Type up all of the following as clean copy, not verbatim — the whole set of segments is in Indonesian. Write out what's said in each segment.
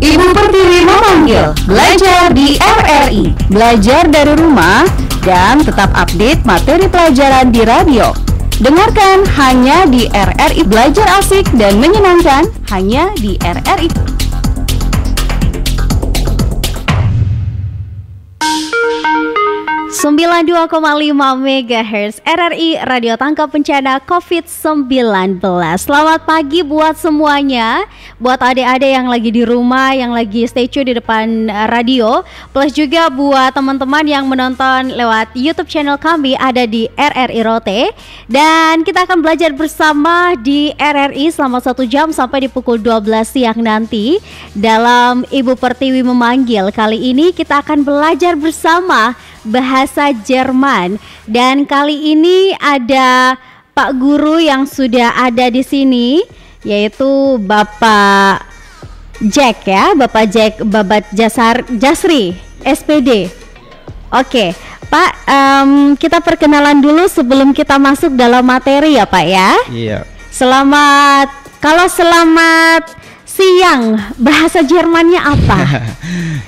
Ibu Pertiwi memanggil. Belajar di RRI. Belajar dari rumah dan tetap update materi pelajaran di radio. Dengarkan hanya di RRI. Belajar asik dan menyenangkan hanya di RRI. Sembilan 92,5 MHz RRI Radio Tangkap Bencana COVID-19. Selamat pagi buat semuanya, buat adik-adik yang lagi di rumah, yang lagi stay tune di depan radio, plus juga buat teman-teman yang menonton lewat YouTube channel kami ada di RRI Rote. Dan kita akan belajar bersama di RRI selama 1 jam sampai di pukul 12 siang nanti dalam Ibu Pertiwi memanggil. Kali ini kita akan belajar bersama bahasa Jerman, dan kali ini ada Pak Guru yang sudah ada di sini, yaitu Bapak Jack ya, Bapak Jack Babat Jasri SPD. Oke, Pak, kita perkenalan dulu sebelum kita masuk dalam materi ya Pak ya. Iya. Selamat siang, bahasa Jermannya apa?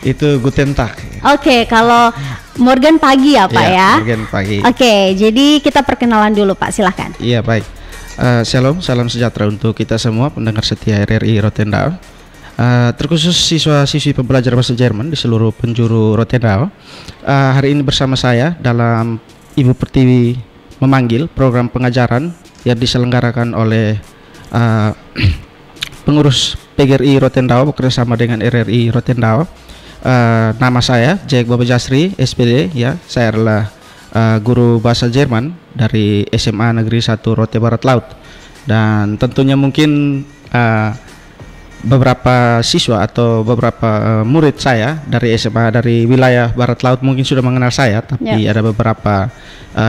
Itu Guten Tag. Oke, kalau Morgan pagi ya Pak ya? Morgan pagi. Oke, jadi kita perkenalan dulu Pak, silahkan. Iya, baik. Shalom, salam sejahtera untuk kita semua pendengar setia RRI Rotendao. Terkhusus siswa-siswi pembelajar bahasa Jerman di seluruh penjuru Rotendao. Hari ini bersama saya dalam Ibu Pertiwi memanggil program pengajaran yang diselenggarakan oleh pengurus PGRI Rotendao bekerjasama dengan RRI Rotendao. Nama saya Jack Babat Jasri SPD ya. Saya adalah guru bahasa Jerman dari SMA Negeri 1 Rote Barat Laut. Dan tentunya mungkin beberapa siswa atau beberapa murid saya dari SMA dari wilayah Barat Laut mungkin sudah mengenal saya, tapi ada beberapa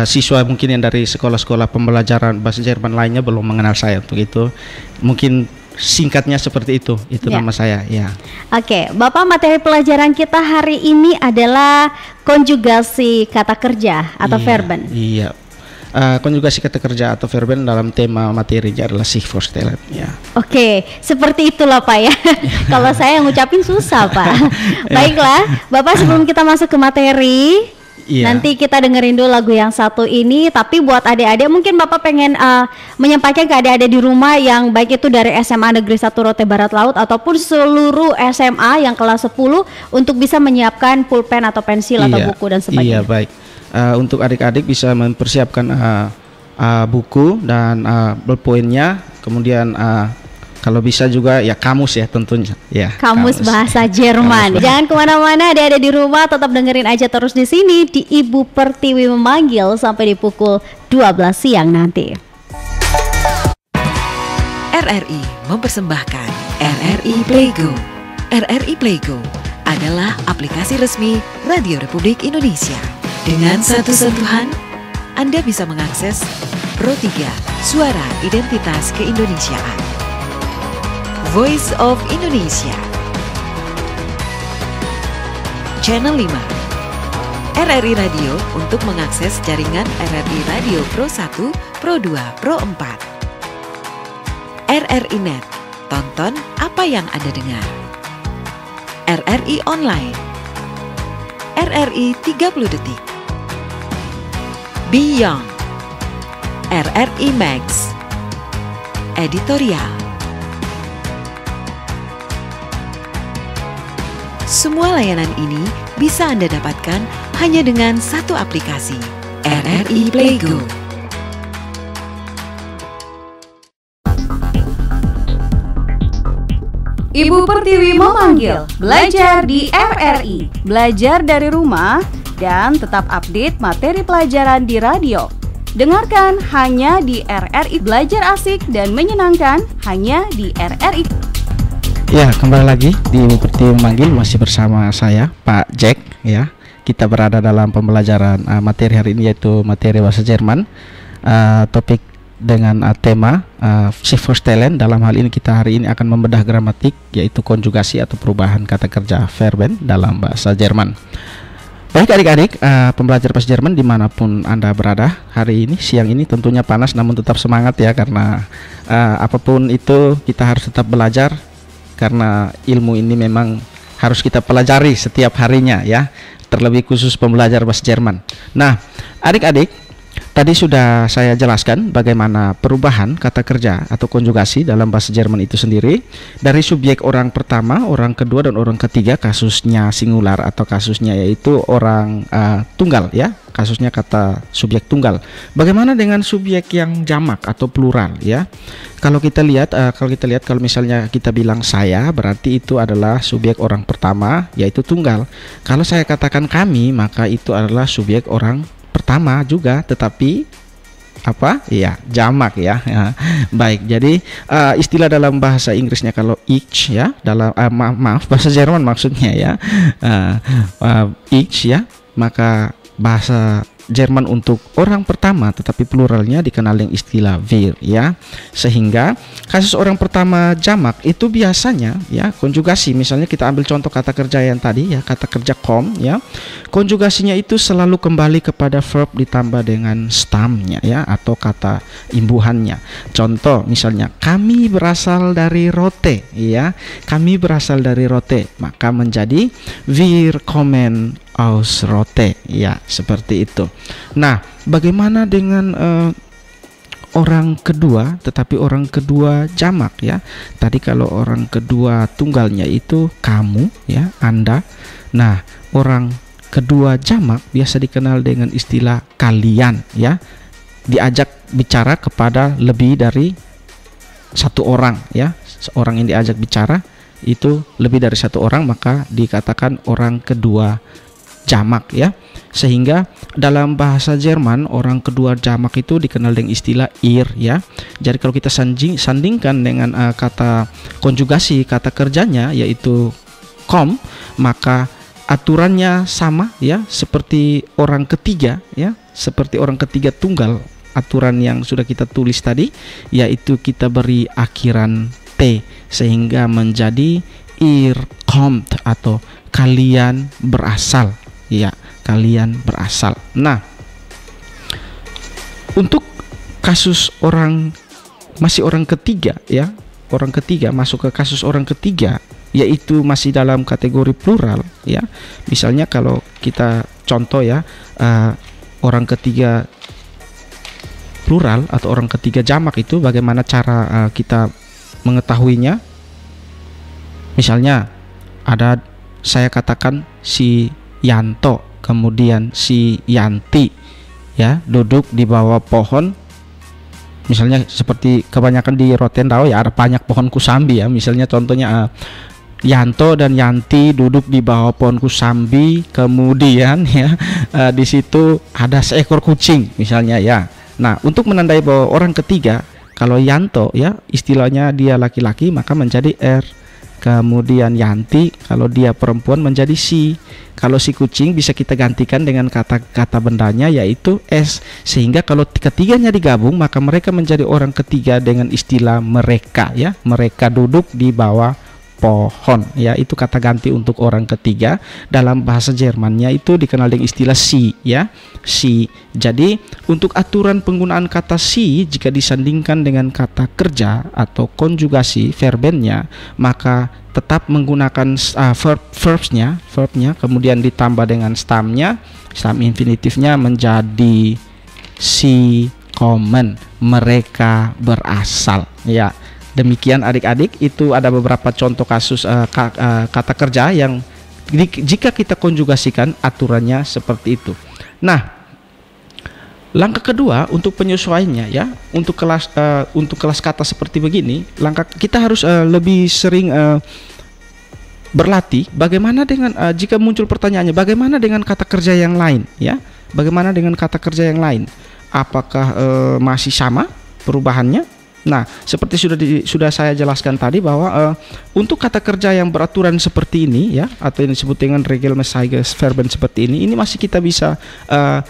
siswa mungkin yang dari sekolah-sekolah pembelajaran bahasa Jerman lainnya belum mengenal saya. Untuk itu mungkin singkatnya seperti itu nama saya ya. Oke, Bapak, materi pelajaran kita hari ini adalah konjugasi kata kerja atau verben. Iya, konjugasi kata kerja atau verben dalam tema materinya adalah sich vorstellen ya. Oke, seperti itulah Pak ya. Kalau saya ngucapin susah Pak. Baiklah, Bapak, sebelum kita masuk ke materi, nanti kita dengerin dulu lagu yang satu ini. Tapi buat adik-adik, mungkin Bapak pengen menyampaikan ke adik-adik di rumah yang baik itu dari SMA Negeri 1 Rote Barat Laut ataupun seluruh SMA yang kelas 10 untuk bisa menyiapkan pulpen atau pensil atau buku dan sebagainya. Iya, baik. Untuk adik-adik bisa mempersiapkan buku dan bolpoinnya, kemudian kalau bisa juga ya kamus ya tentunya ya. Kamus bahasa Jerman. Jangan kemana-mana, ada di rumah, tetap dengerin aja terus di sini di Ibu Pertiwi memanggil sampai di pukul 12 siang nanti. RRI mempersembahkan RRI Playgo. RRI Playgo adalah aplikasi resmi Radio Republik Indonesia. Dengan satu sentuhan, Anda bisa mengakses Pro 3 Suara Identitas Keindonesiaan, Voice of Indonesia, Channel 5, RRI Radio untuk mengakses jaringan RRI Radio Pro 1, Pro 2, Pro 4, RRI Net, tonton apa yang Anda dengar, RRI Online, RRI 30 Detik, Beyond, RRI Max, Editorial. Semua layanan ini bisa Anda dapatkan hanya dengan satu aplikasi, RRI Playgo. Ibu Pertiwi memanggil. Belajar di RRI. Belajar dari rumah dan tetap update materi pelajaran di radio. Dengarkan hanya di RRI. Belajar asik dan menyenangkan hanya di RRI. Ya, kembali lagi di Ibu Pertiwi memanggil, masih bersama saya Pak Jack ya. Kita berada dalam pembelajaran materi hari ini, yaitu materi bahasa Jerman. Topik dengan tema sich vorstellen. Dalam hal ini kita hari ini akan membedah gramatik, yaitu konjugasi atau perubahan kata kerja verben dalam bahasa Jerman. Baik adik-adik, pembelajar bahasa Jerman dimanapun Anda berada hari ini, siang ini tentunya panas namun tetap semangat ya, karena apapun itu kita harus tetap belajar. karena ilmu ini memang harus kita pelajari setiap harinya ya, terlebih khusus pembelajar bahasa Jerman. Nah, adik-adik, tadi sudah saya jelaskan bagaimana perubahan kata kerja atau konjugasi dalam bahasa Jerman itu sendiri dari subjek orang pertama, orang kedua, dan orang ketiga, kasusnya singular atau kasusnya yaitu orang tunggal ya, kasusnya kata subjek tunggal. Bagaimana dengan subjek yang jamak atau plural ya? Kalau kita lihat kalau misalnya kita bilang saya, berarti itu adalah subjek orang pertama yaitu tunggal. Kalau saya katakan kami, maka itu adalah subjek orang pertama juga, tetapi apa? Iya, jamak ya. Baik, jadi istilah dalam bahasa Inggrisnya kalau ich ya, dalam maaf bahasa Jerman maksudnya ya, ich ya, maka bahasa Jerman untuk orang pertama tetapi pluralnya dikenal dengan istilah wir ya. Sehingga kasus orang pertama jamak itu biasanya ya konjugasi, misalnya kita ambil contoh kata kerja yang tadi ya, kata kerja kom ya, konjugasinya itu selalu kembali kepada verb ditambah dengan stamnya ya, atau kata imbuhannya. Contoh misalnya kami berasal dari rote ya, kami berasal dari rote, maka menjadi wir kommen aus rote ya, seperti itu. Nah, bagaimana dengan orang kedua tetapi orang kedua jamak ya? Tadi kalau orang kedua tunggalnya itu kamu ya, Anda. Nah, orang kedua jamak biasa dikenal dengan istilah kalian ya, diajak bicara kepada lebih dari satu orang ya, seorang yang diajak bicara itu lebih dari satu orang, maka dikatakan orang kedua jamak ya. Sehingga dalam bahasa Jerman orang kedua jamak itu dikenal dengan istilah ihr ya. Jadi kalau kita sandingkan dengan kata konjugasi kata kerjanya yaitu kom, maka aturannya sama ya, seperti orang ketiga ya, seperti orang ketiga tunggal, aturan yang sudah kita tulis tadi, yaitu kita beri akhiran t sehingga menjadi ihr kommt atau kalian berasal ya, kalian berasal. Nah, untuk kasus masih orang ketiga ya, orang ketiga masuk ke kasus orang ketiga, yaitu masih dalam kategori plural ya. Misalnya kalau kita contoh ya, orang ketiga plural atau orang ketiga jamak itu bagaimana cara kita mengetahuinya? Misalnya ada, saya katakan si Yanto, kemudian si Yanti ya duduk di bawah pohon, misalnya seperti kebanyakan di Rotendao ya, ada banyak pohon kusambi ya, misalnya contohnya Yanto dan Yanti duduk di bawah pohon kusambi, kemudian ya di situ ada seekor kucing misalnya ya. Nah, untuk menandai bahwa orang ketiga, kalau Yanto ya istilahnya dia laki-laki maka menjadi R, kemudian Yanti kalau dia perempuan menjadi si, kalau si kucing bisa kita gantikan dengan kata bendanya yaitu S, sehingga kalau ketiganya digabung maka mereka menjadi orang ketiga dengan istilah mereka ya, mereka duduk di bawah pohon ya, itu kata ganti untuk orang ketiga. Dalam bahasa Jermannya itu dikenal dengan istilah si ya, si. Jadi untuk aturan penggunaan kata si jika disandingkan dengan kata kerja atau konjugasi verbennya, maka tetap menggunakan verbnya kemudian ditambah dengan stamnya, stam infinitifnya menjadi si kommen, mereka berasal ya. Demikian adik-adik, itu ada beberapa contoh kasus kata kerja yang jika kita konjugasikan aturannya seperti itu. Nah, langkah kedua untuk penyesuaiannya ya, untuk kelas kata seperti begini, langkah kita harus lebih sering berlatih. Bagaimana dengan jika muncul pertanyaannya, bagaimana dengan kata kerja yang lain ya? Bagaimana dengan kata kerja yang lain? Apakah masih sama perubahannya? Nah, seperti sudah saya jelaskan tadi bahwa untuk kata kerja yang beraturan seperti ini ya, atau yang disebut dengan regelmäßiges Verben seperti ini masih kita bisa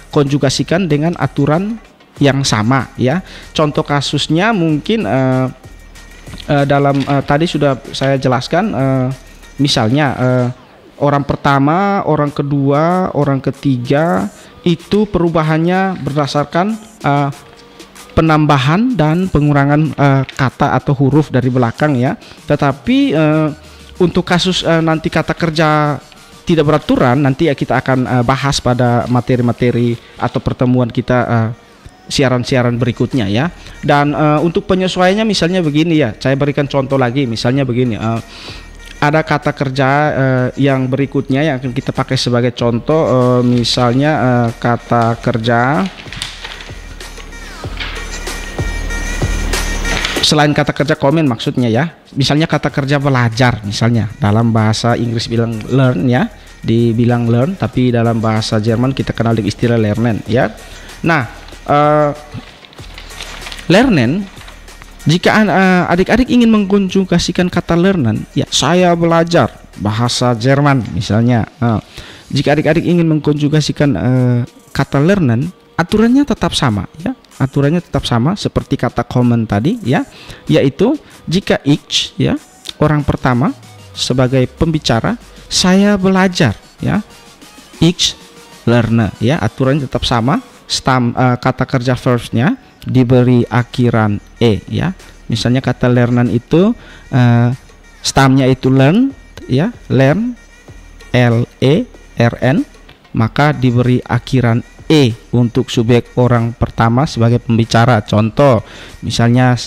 konjugasikan dengan aturan yang sama ya. Contoh kasusnya mungkin dalam tadi sudah saya jelaskan, misalnya orang pertama, orang kedua, orang ketiga itu perubahannya berdasarkan penambahan dan pengurangan kata atau huruf dari belakang ya. Tetapi untuk kasus nanti kata kerja tidak beraturan, nanti ya kita akan bahas pada materi-materi atau pertemuan kita siaran-siaran berikutnya ya. Dan untuk penyesuaiannya misalnya begini ya, saya berikan contoh lagi, misalnya begini, ada kata kerja yang berikutnya yang akan kita pakai sebagai contoh, misalnya kata kerja selain kata kerja komen maksudnya ya, misalnya kata kerja belajar, misalnya dalam bahasa Inggris bilang learn ya, dibilang learn, tapi dalam bahasa Jerman kita kenal dengan istilah lernen ya. Nah, lernen, jika adik-adik ingin mengkonjugasikan kata lernen, ya saya belajar bahasa Jerman misalnya. Jika adik-adik ingin mengkonjugasikan kata lernen, aturannya tetap sama ya. Aturannya tetap sama seperti kata common tadi ya, yaitu jika ich ya, orang pertama sebagai pembicara, saya belajar ya, ich lerne ya, aturannya tetap sama. Kata kerja verbnya diberi akhiran e ya. Misalnya kata lernen itu stamnya itu learn ya, learn, l e r n, maka diberi akhiran e untuk subjek orang pertama sebagai pembicara. Contoh misalnya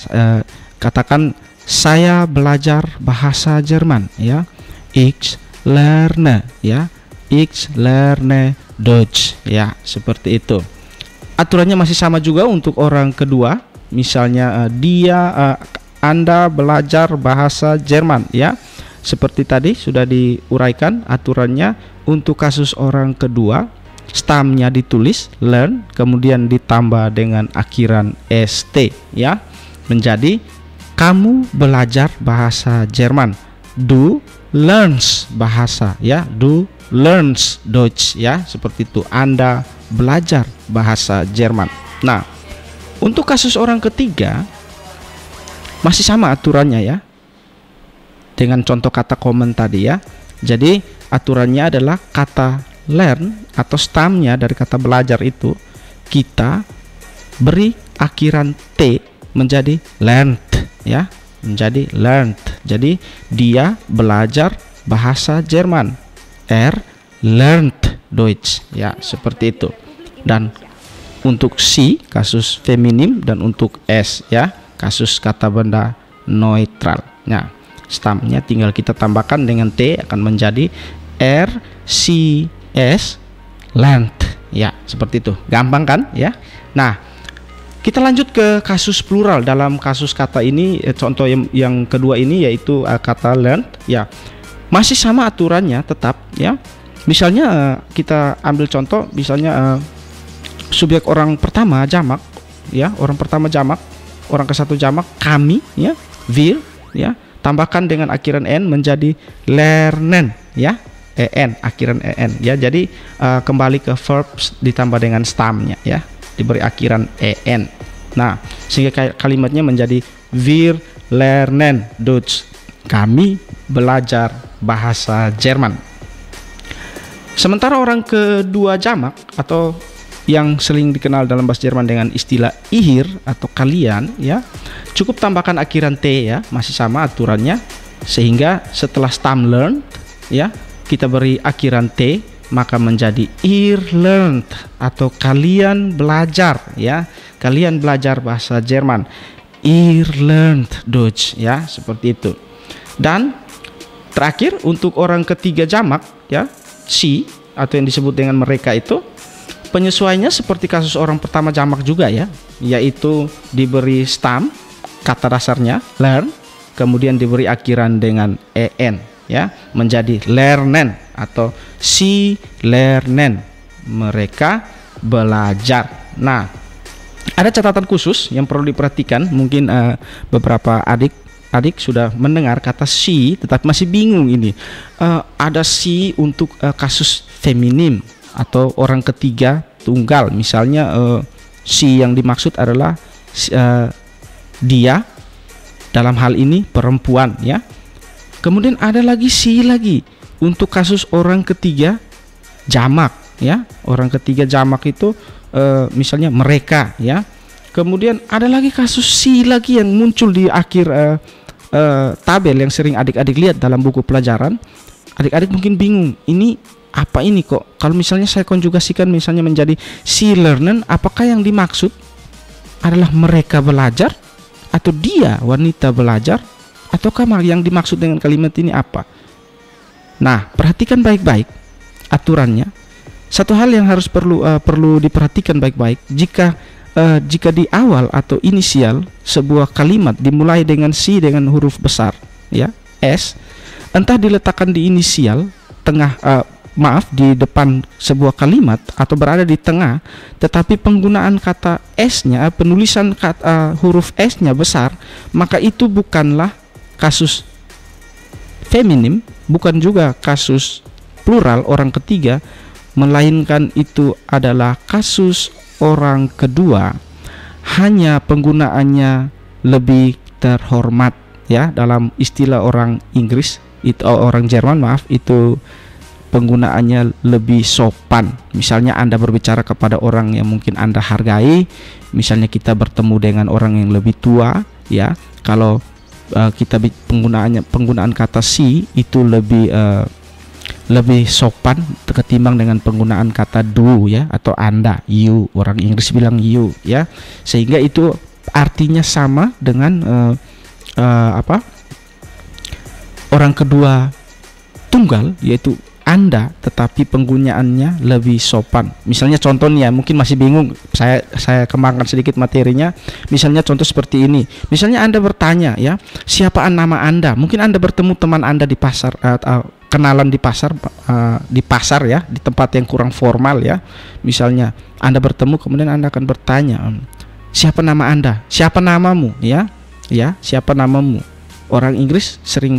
katakan saya belajar bahasa Jerman ya, ich lerne ya, ich lerne Deutsch ya, seperti itu. Aturannya masih sama juga untuk orang kedua, misalnya Anda belajar bahasa Jerman ya, seperti tadi sudah diuraikan aturannya. Untuk kasus orang kedua, stamnya ditulis learn, kemudian ditambah dengan akhiran st ya, menjadi kamu belajar bahasa Jerman, du learns bahasa ya, du learns Deutsch ya, seperti itu, Anda belajar bahasa Jerman. Nah, untuk kasus orang ketiga masih sama aturannya ya, dengan contoh kata common tadi ya. Jadi aturannya adalah kata learn atau stamnya dari kata belajar itu kita beri akhiran t menjadi learned ya, menjadi learned. Jadi dia belajar bahasa Jerman, learned Deutsch ya, seperti itu. Dan untuk si kasus feminim, dan untuk s ya kasus kata benda neutral. Nah, stamnya tinggal kita tambahkan dengan t, akan menjadi s learned ya, seperti itu. Gampang kan ya. Nah, kita lanjut ke kasus plural. Dalam kasus kata ini, contoh yang kedua ini yaitu kata learned ya, masih sama aturannya tetap ya. Misalnya kita ambil contoh, misalnya subjek orang pertama jamak ya, orang pertama jamak, orang ke satu jamak kami ya, wir ya, tambahkan dengan akhiran n menjadi lernen ya, en akhiran en ya. Jadi kembali ke verbs ditambah dengan stamnya ya, diberi akhiran en. Nah, sehingga kalimatnya menjadi wir lernen Deutsch, kami belajar bahasa Jerman. Sementara orang kedua jamak atau yang sering dikenal dalam bahasa Jerman dengan istilah ihr atau kalian ya, cukup tambahkan akhiran t ya, masih sama aturannya, sehingga setelah stam learned ya, kita beri akhiran t, maka menjadi ihr learned atau kalian belajar ya, kalian belajar bahasa Jerman, ihr learned Deutsch ya, seperti itu. Dan terakhir untuk orang ketiga jamak ya, si atau yang disebut dengan mereka itu, penyesuaiannya seperti kasus orang pertama jamak juga ya, yaitu diberi stam kata dasarnya learn, kemudian diberi akhiran dengan en ya, menjadi lernen atau si lernen, mereka belajar. Nah, ada catatan khusus yang perlu diperhatikan. Mungkin beberapa adik sudah mendengar kata si tetapi masih bingung ini. Ada si untuk kasus feminim atau orang ketiga tunggal. Misalnya si yang dimaksud adalah dia, dalam hal ini perempuan ya. Kemudian ada lagi si lagi untuk kasus orang ketiga jamak ya. Orang ketiga jamak itu misalnya mereka ya. Kemudian ada lagi kasus si lagi yang muncul di akhir tabel yang sering adik-adik lihat dalam buku pelajaran, adik-adik mungkin bingung, ini apa ini kok? Kalau misalnya saya konjugasikan misalnya menjadi she learned, apakah yang dimaksud adalah mereka belajar atau dia wanita belajar, ataukah yang dimaksud dengan kalimat ini apa? Nah, perhatikan baik-baik aturannya. Satu hal yang harus perlu diperhatikan baik-baik, jika di awal atau inisial sebuah kalimat dimulai dengan si dengan huruf besar, ya, S, entah diletakkan di inisial di depan sebuah kalimat atau berada di tengah, tetapi penggunaan kata S-nya, penulisan huruf S-nya besar, maka itu bukanlah kasus feminim, bukan juga kasus plural orang ketiga, melainkan itu adalah kasus orang kedua, hanya penggunaannya lebih terhormat, ya, dalam istilah orang Inggris itu, orang Jerman maaf, itu penggunaannya lebih sopan. Misalnya Anda berbicara kepada orang yang mungkin Anda hargai, misalnya kita bertemu dengan orang yang lebih tua, ya, kalau kita penggunaan kata si itu lebih sopan ketimbang dengan penggunaan kata do, ya, atau Anda, you, orang Inggris bilang you, ya, sehingga itu artinya sama dengan orang kedua tunggal, yaitu Anda, tetapi penggunaannya lebih sopan. Misalnya contohnya mungkin masih bingung, saya kembangkan sedikit materinya. Misalnya contoh seperti ini. Misalnya Anda bertanya, ya, siapa nama Anda? Mungkin Anda bertemu teman Anda di pasar, kenalan di pasar, ya, di tempat yang kurang formal, ya. Misalnya Anda bertemu, kemudian Anda akan bertanya, siapa nama Anda? Siapa namamu? Ya, siapa namamu? Orang Inggris sering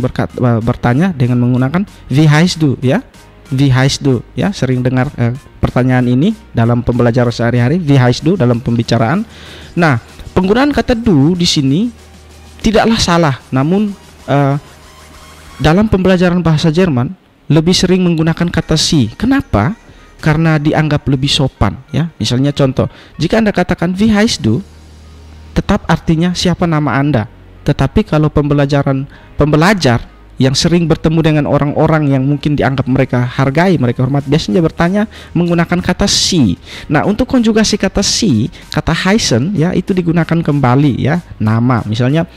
bertanya dengan menggunakan wie heißt du, ya, wie heißt du, ya, sering dengar pertanyaan ini dalam pembelajaran sehari-hari, wie heißt du dalam pembicaraan. Nah, penggunaan kata du di sini tidaklah salah, namun dalam pembelajaran bahasa Jerman lebih sering menggunakan kata si. Kenapa? Karena dianggap lebih sopan, ya. Misalnya contoh, jika Anda katakan wie heißt du, tetap artinya siapa nama Anda. Tetapi kalau pembelajar yang sering bertemu dengan orang-orang yang mungkin dianggap mereka hargai, mereka hormat, biasanya bertanya menggunakan kata si. Nah, untuk konjugasi kata si, kata heißen, ya, itu digunakan kembali, ya, nama. Misalnya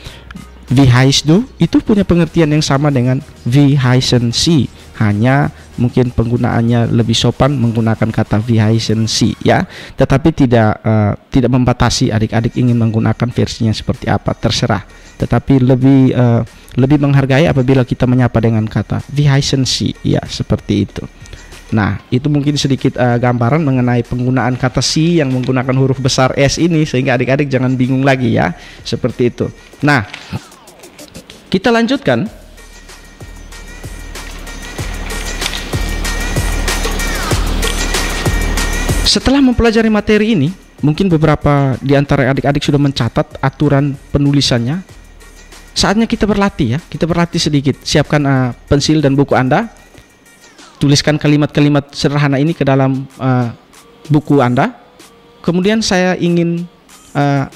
wie heißt du itu punya pengertian yang sama dengan wie heißen Sie, hanya mungkin penggunaannya lebih sopan menggunakan kata wie heißen Sie, ya. Tetapi tidak membatasi adik-adik ingin menggunakan versinya seperti apa, terserah. Tetapi lebih menghargai apabila kita menyapa dengan kata wie heißen Sie, ya, seperti itu. Nah, itu mungkin sedikit gambaran mengenai penggunaan kata si yang menggunakan huruf besar S ini, sehingga adik-adik jangan bingung lagi, ya, seperti itu. Nah, kita lanjutkan. Setelah mempelajari materi ini, mungkin beberapa di antara adik-adik sudah mencatat aturan penulisannya. Saatnya kita berlatih, ya. Kita berlatih sedikit. Siapkan pensil dan buku Anda. Tuliskan kalimat-kalimat sederhana ini ke dalam buku Anda. Kemudian saya ingin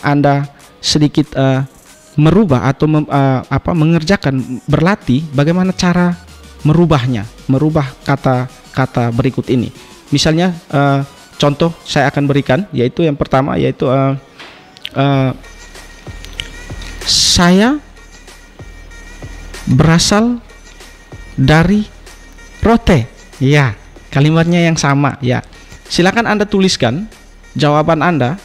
Anda sedikit merubah atau mengerjakan, berlatih bagaimana cara merubahnya, merubah kata-kata berikut ini. Misalnya contoh saya akan berikan, yaitu yang pertama, yaitu saya berasal dari Rote, ya, kalimatnya yang sama, ya. Silakan Anda tuliskan jawaban Anda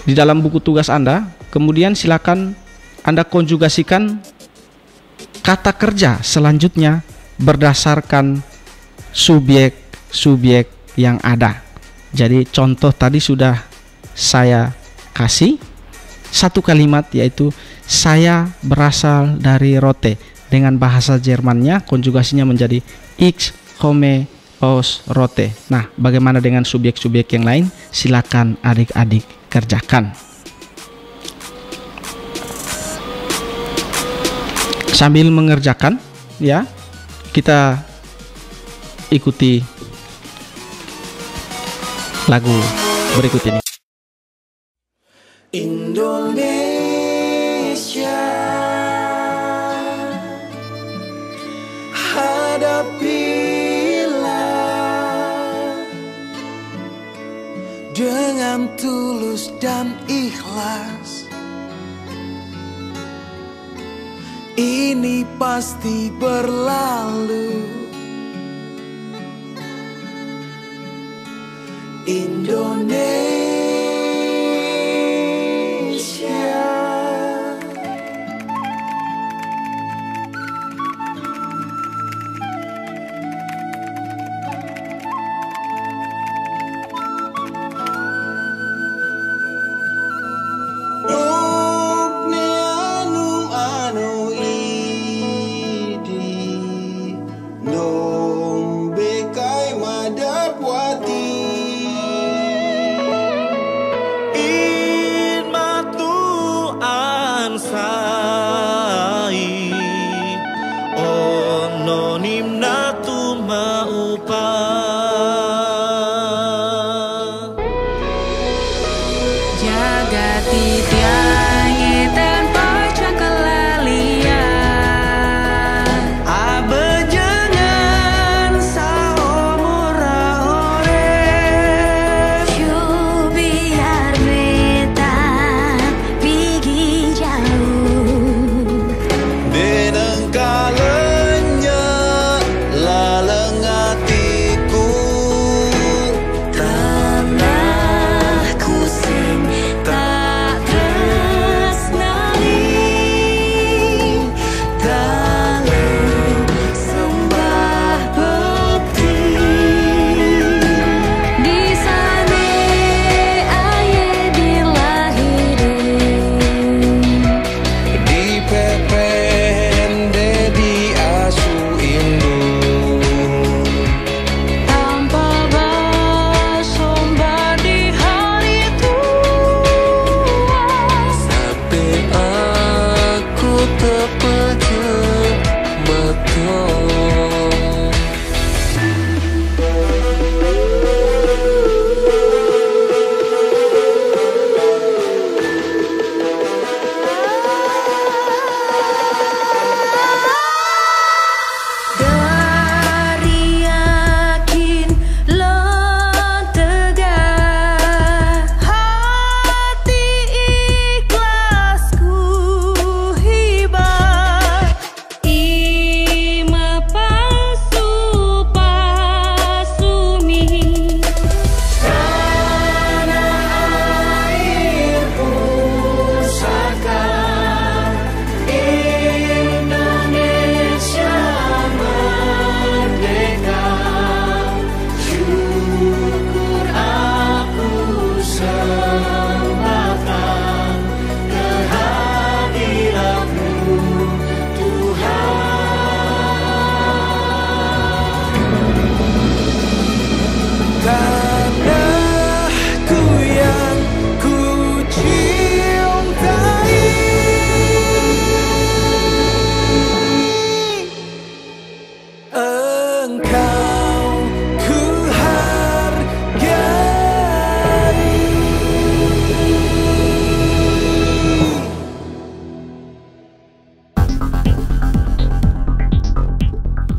di dalam buku tugas Anda. Kemudian silakan Anda konjugasikan kata kerja selanjutnya berdasarkan subjek yang ada. Jadi contoh tadi sudah saya kasih satu kalimat, yaitu saya berasal dari Rote. Dengan bahasa Jermannya konjugasinya menjadi ich komme aus Rote. Nah, bagaimana dengan subjek-subjek yang lain? Silakan adik-adik kerjakan. Sambil mengerjakan, ya, kita ikuti lagu berikut ini. Indonesia hadapilah dengan tulus dan ikhlas. Ini pasti berlalu. Indonesia.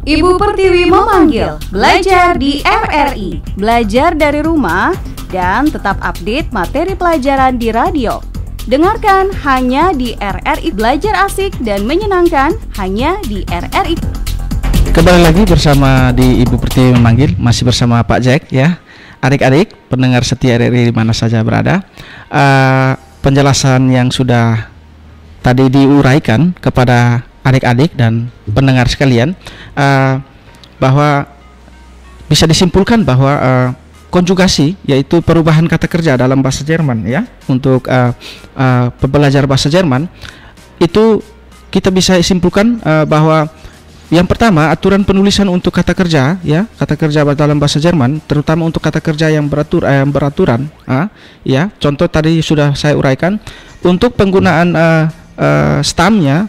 Ibu Pertiwi memanggil, belajar di RRI, belajar dari rumah, dan tetap update materi pelajaran di radio. Dengarkan hanya di RRI, belajar asik dan menyenangkan hanya di RRI. Kembali lagi bersama di Ibu Pertiwi memanggil, masih bersama Pak Jack ya. Adik-adik, pendengar setia RRI di mana saja berada. Penjelasan yang sudah tadi diuraikan kepada adik-adik dan pendengar sekalian, bahwa bisa disimpulkan bahwa konjugasi yaitu perubahan kata kerja dalam bahasa Jerman ya, untuk pembelajar bahasa Jerman itu kita bisa simpulkan bahwa yang pertama, aturan penulisan untuk kata kerja ya, kata kerja dalam bahasa Jerman, terutama untuk kata kerja yang beraturan ya. Contoh tadi sudah saya uraikan, untuk penggunaan stamnya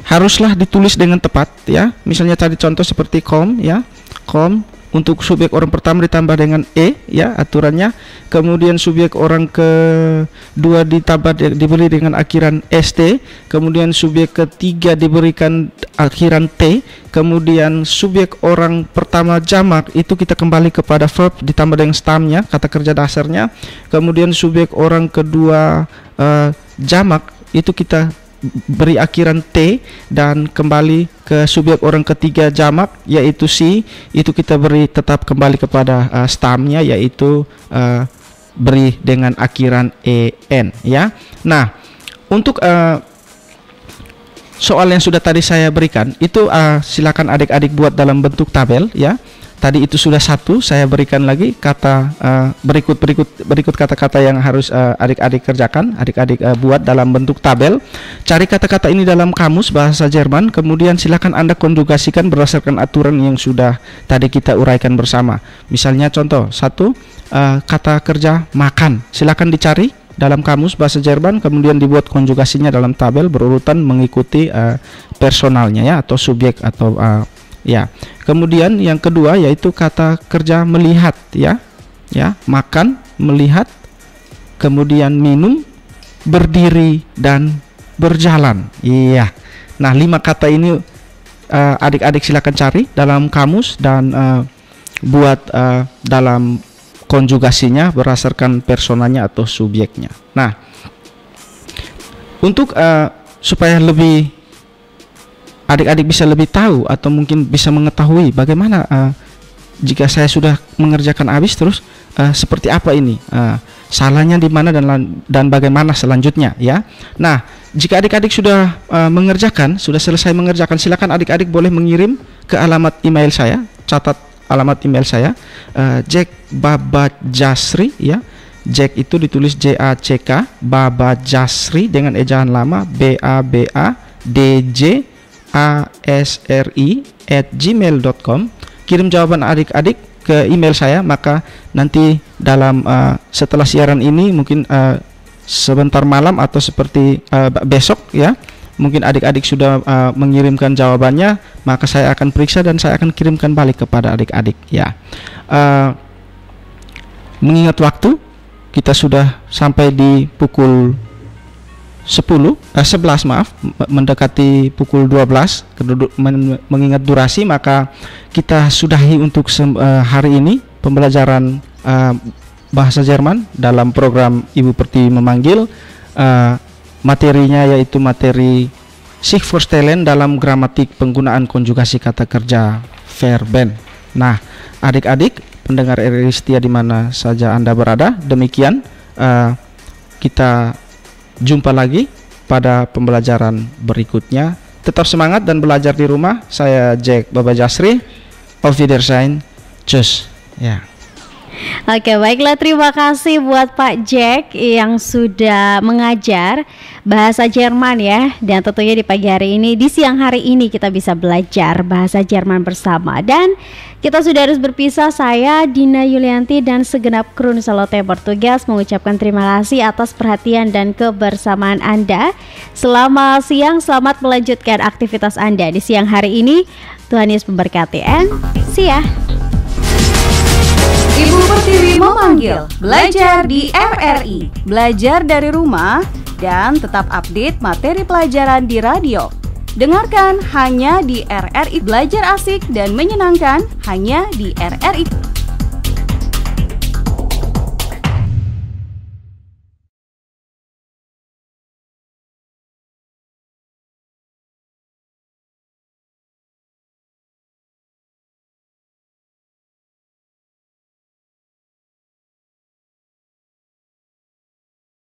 haruslah ditulis dengan tepat ya. Misalnya tadi contoh seperti kom ya, kom untuk subjek orang pertama ditambah dengan E ya aturannya, kemudian subjek orang kedua diberi dengan akhiran ST, kemudian subjek ketiga diberikan akhiran T, kemudian subjek orang pertama jamak itu kita kembali kepada verb ditambah dengan stamnya, kata kerja dasarnya, kemudian subjek orang kedua jamak itu kita beri akhiran T dan kembali ke subjek orang ketiga jamak yaitu si, itu kita beri tetap kembali kepada stamnya yaitu beri dengan akhiran EN ya. Nah, untuk soal yang sudah tadi saya berikan itu silakan adik-adik buat dalam bentuk tabel ya. Tadi itu sudah satu, saya berikan lagi kata berikut kata-kata yang harus adik-adik kerjakan, adik-adik buat dalam bentuk tabel. Cari kata-kata ini dalam kamus bahasa Jerman, kemudian silakan Anda konjugasikan berdasarkan aturan yang sudah tadi kita uraikan bersama. Misalnya contoh, satu kata kerja makan, silakan dicari dalam kamus bahasa Jerman, kemudian dibuat konjugasinya dalam tabel berurutan mengikuti personalnya ya, atau subjek atau ya. Kemudian yang kedua yaitu kata kerja melihat ya. Ya, makan, melihat, kemudian minum, berdiri dan berjalan. Iya. Nah, 5 kata ini adik-adik silakan cari dalam kamus dan buat dalam konjugasinya berdasarkan personalnya atau subjeknya. Nah, untuk supaya lebih adik-adik bisa lebih tahu atau mungkin bisa mengetahui bagaimana jika saya sudah mengerjakan habis terus seperti apa ini, salahnya di mana dan bagaimana selanjutnya ya. Nah, jika adik-adik sudah mengerjakan, sudah selesai mengerjakan, silakan adik-adik boleh mengirim ke alamat email saya. Catat alamat email saya, Jack Babajasri ya. Jack itu ditulis JACK, Babajasri dengan ejaan lama BABADJASRI@gmail.com. Kirim jawaban adik-adik ke email saya, maka nanti dalam setelah siaran ini mungkin sebentar malam atau seperti besok ya, mungkin adik-adik sudah mengirimkan jawabannya, maka saya akan periksa dan saya akan kirimkan balik kepada adik-adik ya. Mengingat waktu, kita sudah sampai di pukul 11 maaf, mendekati pukul 12. Mengingat durasi, maka kita sudahi untuk hari ini pembelajaran bahasa Jerman dalam program Ibu Pertiwi memanggil. Materinya yaitu materi sich vorstellen dalam gramatik penggunaan konjugasi kata kerja verben. Nah, adik-adik pendengar RRI setia di mana saja Anda berada, demikian kita jumpa lagi pada pembelajaran berikutnya. Tetap semangat dan belajar di rumah. Saya Jack Babajasri. Auf Wiedersehen. Tschüss. Ya. Oke, baiklah, terima kasih buat Pak Jack yang sudah mengajar bahasa Jerman ya. Dan tentunya di pagi hari ini, di siang hari ini kita bisa belajar bahasa Jerman bersama. Dan kita sudah harus berpisah. Saya Dina Yulianti dan segenap kru Nusaloteh bertugas mengucapkan terima kasih atas perhatian dan kebersamaan Anda. Selamat siang, selamat melanjutkan aktivitas Anda di siang hari ini. Tuhan Yesus memberkati. See ya. Ibu Pertiwi memanggil. Belajar di RRI, belajar dari rumah dan tetap update materi pelajaran di radio. Dengarkan hanya di RRI, belajar asik dan menyenangkan hanya di RRI.